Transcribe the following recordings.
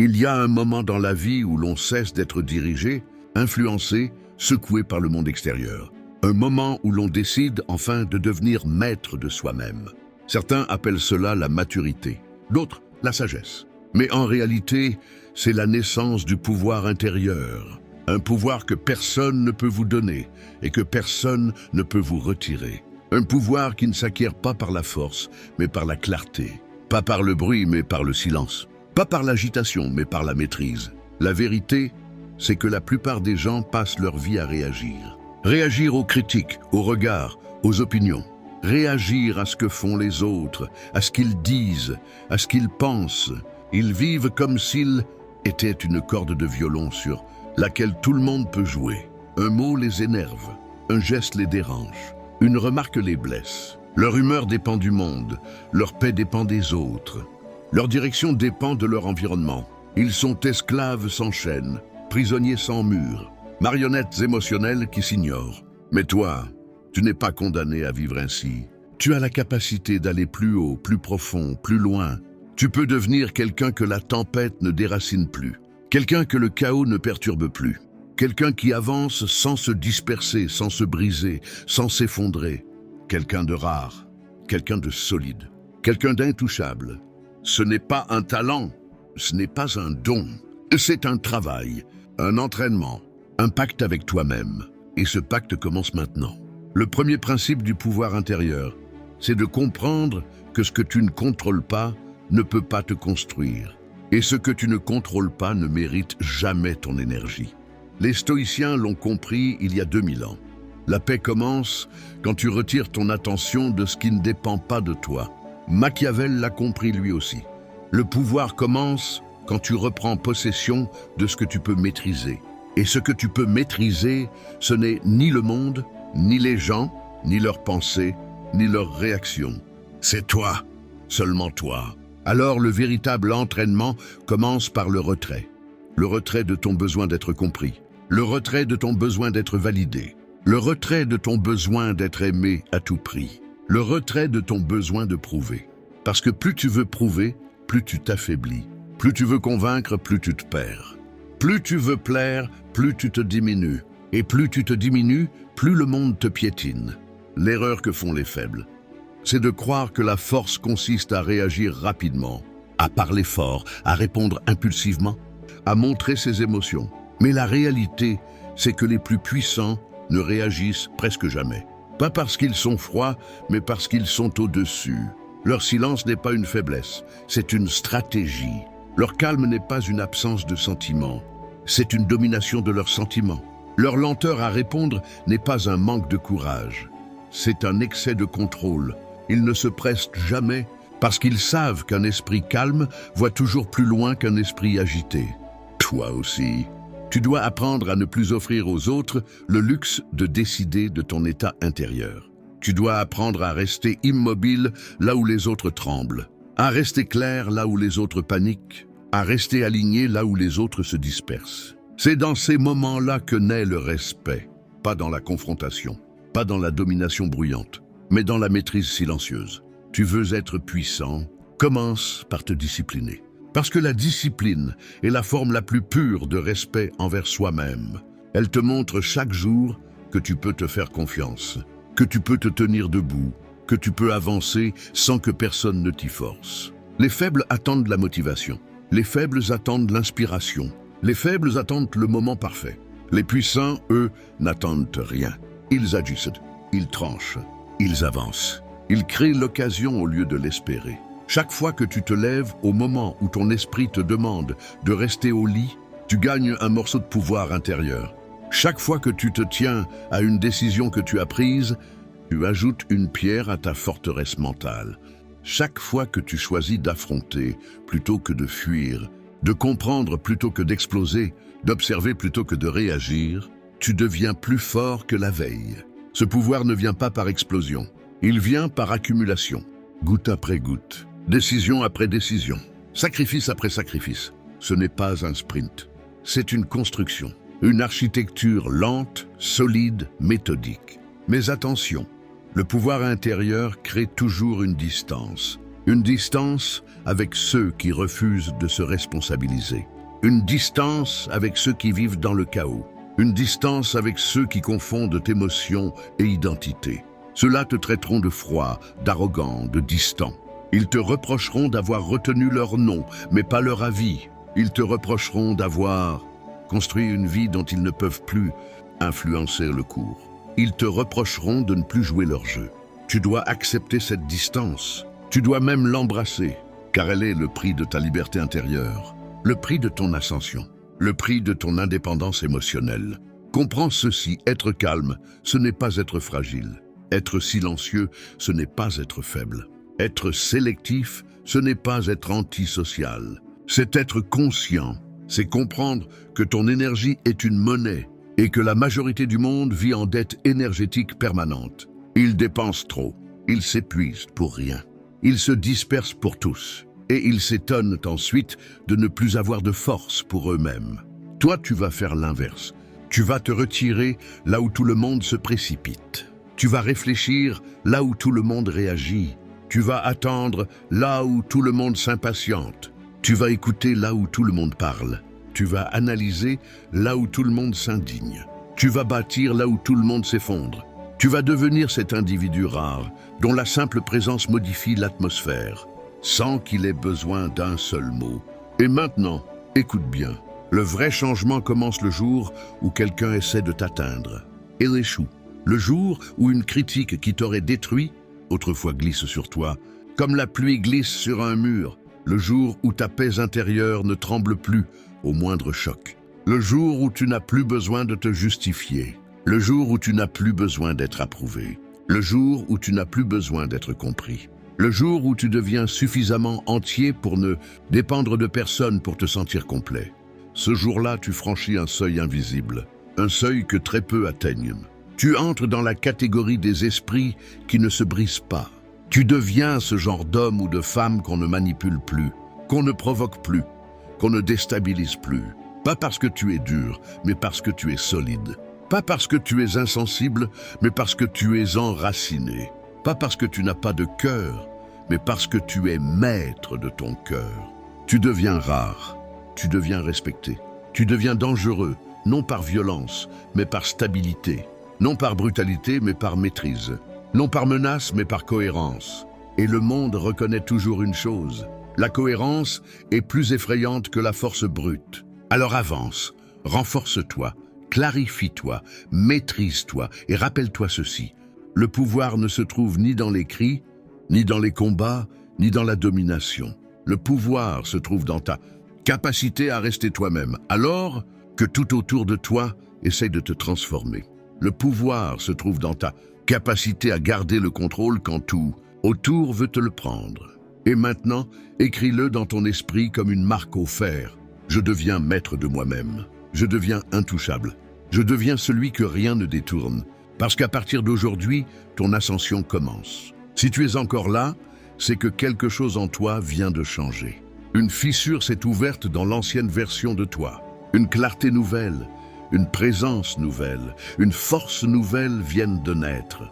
Il y a un moment dans la vie où l'on cesse d'être dirigé, influencé, secoué par le monde extérieur. Un moment où l'on décide enfin de devenir maître de soi-même. Certains appellent cela la maturité, d'autres la sagesse. Mais en réalité, c'est la naissance du pouvoir intérieur. Un pouvoir que personne ne peut vous donner et que personne ne peut vous retirer. Un pouvoir qui ne s'acquiert pas par la force, mais par la clarté. Pas par le bruit, mais par le silence. Pas par l'agitation, mais par la maîtrise. La vérité, c'est que la plupart des gens passent leur vie à réagir. Réagir aux critiques, aux regards, aux opinions. Réagir à ce que font les autres, à ce qu'ils disent, à ce qu'ils pensent. Ils vivent comme s'ils étaient une corde de violon sur laquelle tout le monde peut jouer. Un mot les énerve, un geste les dérange, une remarque les blesse. Leur humeur dépend du monde, leur paix dépend des autres. Leur direction dépend de leur environnement. Ils sont esclaves sans chaîne, prisonniers sans mur, marionnettes émotionnelles qui s'ignorent. Mais toi, tu n'es pas condamné à vivre ainsi. Tu as la capacité d'aller plus haut, plus profond, plus loin. Tu peux devenir quelqu'un que la tempête ne déracine plus, quelqu'un que le chaos ne perturbe plus, quelqu'un qui avance sans se disperser, sans se briser, sans s'effondrer, quelqu'un de rare, quelqu'un de solide, quelqu'un d'intouchable. Ce n'est pas un talent, ce n'est pas un don, c'est un travail, un entraînement, un pacte avec toi-même. Et ce pacte commence maintenant. Le premier principe du pouvoir intérieur, c'est de comprendre que ce que tu ne contrôles pas ne peut pas te construire. Et ce que tu ne contrôles pas ne mérite jamais ton énergie. Les stoïciens l'ont compris il y a 2000 ans. La paix commence quand tu retires ton attention de ce qui ne dépend pas de toi. Machiavel l'a compris lui aussi. Le pouvoir commence quand tu reprends possession de ce que tu peux maîtriser. Et ce que tu peux maîtriser, ce n'est ni le monde, ni les gens, ni leurs pensées, ni leurs réactions. C'est toi, seulement toi. Alors le véritable entraînement commence par le retrait. Le retrait de ton besoin d'être compris. Le retrait de ton besoin d'être validé. Le retrait de ton besoin d'être aimé à tout prix. Le retrait de ton besoin de prouver. Parce que plus tu veux prouver, plus tu t'affaiblis. Plus tu veux convaincre, plus tu te perds. Plus tu veux plaire, plus tu te diminues. Et plus tu te diminues, plus le monde te piétine. L'erreur que font les faibles, c'est de croire que la force consiste à réagir rapidement, à parler fort, à répondre impulsivement, à montrer ses émotions. Mais la réalité, c'est que les plus puissants ne réagissent presque jamais. Pas parce qu'ils sont froids, mais parce qu'ils sont au-dessus. Leur silence n'est pas une faiblesse, c'est une stratégie. Leur calme n'est pas une absence de sentiments, c'est une domination de leurs sentiments. Leur lenteur à répondre n'est pas un manque de courage, c'est un excès de contrôle. Ils ne se pressent jamais parce qu'ils savent qu'un esprit calme voit toujours plus loin qu'un esprit agité. Toi aussi, tu dois apprendre à ne plus offrir aux autres le luxe de décider de ton état intérieur. Tu dois apprendre à rester immobile là où les autres tremblent, à rester clair là où les autres paniquent, à rester aligné là où les autres se dispersent. C'est dans ces moments-là que naît le respect, pas dans la confrontation, pas dans la domination bruyante, mais dans la maîtrise silencieuse. Tu veux être puissant, commence par te discipliner. Parce que la discipline est la forme la plus pure de respect envers soi-même. Elle te montre chaque jour que tu peux te faire confiance, que tu peux te tenir debout, que tu peux avancer sans que personne ne t'y force. Les faibles attendent la motivation. Les faibles attendent l'inspiration. Les faibles attendent le moment parfait. Les puissants, eux, n'attendent rien. Ils ajustent, ils tranchent, ils avancent. Ils créent l'occasion au lieu de l'espérer. Chaque fois que tu te lèves au moment où ton esprit te demande de rester au lit, tu gagnes un morceau de pouvoir intérieur. Chaque fois que tu te tiens à une décision que tu as prise, tu ajoutes une pierre à ta forteresse mentale. Chaque fois que tu choisis d'affronter plutôt que de fuir, de comprendre plutôt que d'exploser, d'observer plutôt que de réagir, tu deviens plus fort que la veille. Ce pouvoir ne vient pas par explosion, il vient par accumulation, goutte après goutte, décision après décision, sacrifice après sacrifice. Ce n'est pas un sprint, c'est une construction, une architecture lente, solide, méthodique. Mais attention, le pouvoir intérieur crée toujours une distance. Une distance avec ceux qui refusent de se responsabiliser. Une distance avec ceux qui vivent dans le chaos. Une distance avec ceux qui confondent émotion et identité. Ceux-là te traiteront de froid, d'arrogant, de distant. Ils te reprocheront d'avoir retenu leur nom, mais pas leur avis. Ils te reprocheront d'avoir construit une vie dont ils ne peuvent plus influencer le cours. Ils te reprocheront de ne plus jouer leur jeu. Tu dois accepter cette distance. Tu dois même l'embrasser, car elle est le prix de ta liberté intérieure, le prix de ton ascension, le prix de ton indépendance émotionnelle. Comprends ceci, être calme, ce n'est pas être fragile. Être silencieux, ce n'est pas être faible. Être sélectif, ce n'est pas être antisocial. C'est être conscient, c'est comprendre que ton énergie est une monnaie et que la majorité du monde vit en dette énergétique permanente. Ils dépensent trop, ils s'épuisent pour rien. Ils se dispersent pour tous et ils s'étonnent ensuite de ne plus avoir de force pour eux-mêmes. Toi, tu vas faire l'inverse. Tu vas te retirer là où tout le monde se précipite. Tu vas réfléchir là où tout le monde réagit. Tu vas attendre là où tout le monde s'impatiente. Tu vas écouter là où tout le monde parle. Tu vas analyser là où tout le monde s'indigne. Tu vas bâtir là où tout le monde s'effondre. Tu vas devenir cet individu rare dont la simple présence modifie l'atmosphère, sans qu'il ait besoin d'un seul mot. Et maintenant, écoute bien, le vrai changement commence le jour où quelqu'un essaie de t'atteindre et échoue. Le jour où une critique qui t'aurait détruit, autrefois glisse sur toi, comme la pluie glisse sur un mur. Le jour où ta paix intérieure ne tremble plus au moindre choc. Le jour où tu n'as plus besoin de te justifier. Le jour où tu n'as plus besoin d'être approuvé. Le jour où tu n'as plus besoin d'être compris. Le jour où tu deviens suffisamment entier pour ne dépendre de personne pour te sentir complet. Ce jour-là, tu franchis un seuil invisible, un seuil que très peu atteignent. Tu entres dans la catégorie des esprits qui ne se brisent pas. Tu deviens ce genre d'homme ou de femme qu'on ne manipule plus, qu'on ne provoque plus, qu'on ne déstabilise plus. Pas parce que tu es dur, mais parce que tu es solide. Pas parce que tu es insensible, mais parce que tu es enraciné. Pas parce que tu n'as pas de cœur, mais parce que tu es maître de ton cœur. Tu deviens rare, tu deviens respecté. Tu deviens dangereux, non par violence, mais par stabilité. Non par brutalité, mais par maîtrise. Non par menace, mais par cohérence. Et le monde reconnaît toujours une chose. La cohérence est plus effrayante que la force brute. Alors avance, renforce-toi, clarifie-toi, maîtrise-toi et rappelle-toi ceci. Le pouvoir ne se trouve ni dans les cris, ni dans les combats, ni dans la domination. Le pouvoir se trouve dans ta capacité à rester toi-même, alors que tout autour de toi essaye de te transformer. Le pouvoir se trouve dans ta capacité à garder le contrôle quand tout autour veut te le prendre. Et maintenant, écris-le dans ton esprit comme une marque au fer. Je deviens maître de moi-même. Je deviens intouchable. Je deviens celui que rien ne détourne. Parce qu'à partir d'aujourd'hui, ton ascension commence. Si tu es encore là, c'est que quelque chose en toi vient de changer. Une fissure s'est ouverte dans l'ancienne version de toi. Une clarté nouvelle, une présence nouvelle, une force nouvelle viennent de naître.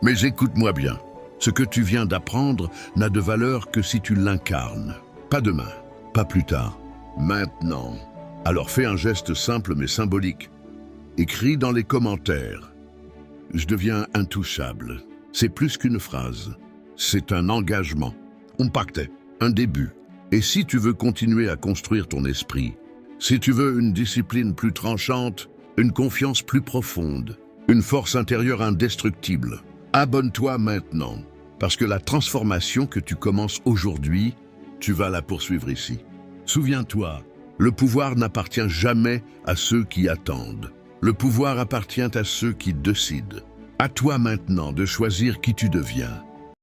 Mais écoute-moi bien, ce que tu viens d'apprendre n'a de valeur que si tu l'incarnes. Pas demain, pas plus tard, maintenant. Alors fais un geste simple mais symbolique. Écris dans les commentaires. Je deviens intouchable. C'est plus qu'une phrase. C'est un engagement. Un pacte, un début. Et si tu veux continuer à construire ton esprit, si tu veux une discipline plus tranchante, une confiance plus profonde, une force intérieure indestructible, abonne-toi maintenant, parce que la transformation que tu commences aujourd'hui, tu vas la poursuivre ici. Souviens-toi, le pouvoir n'appartient jamais à ceux qui attendent. Le pouvoir appartient à ceux qui décident. À toi maintenant de choisir qui tu deviens.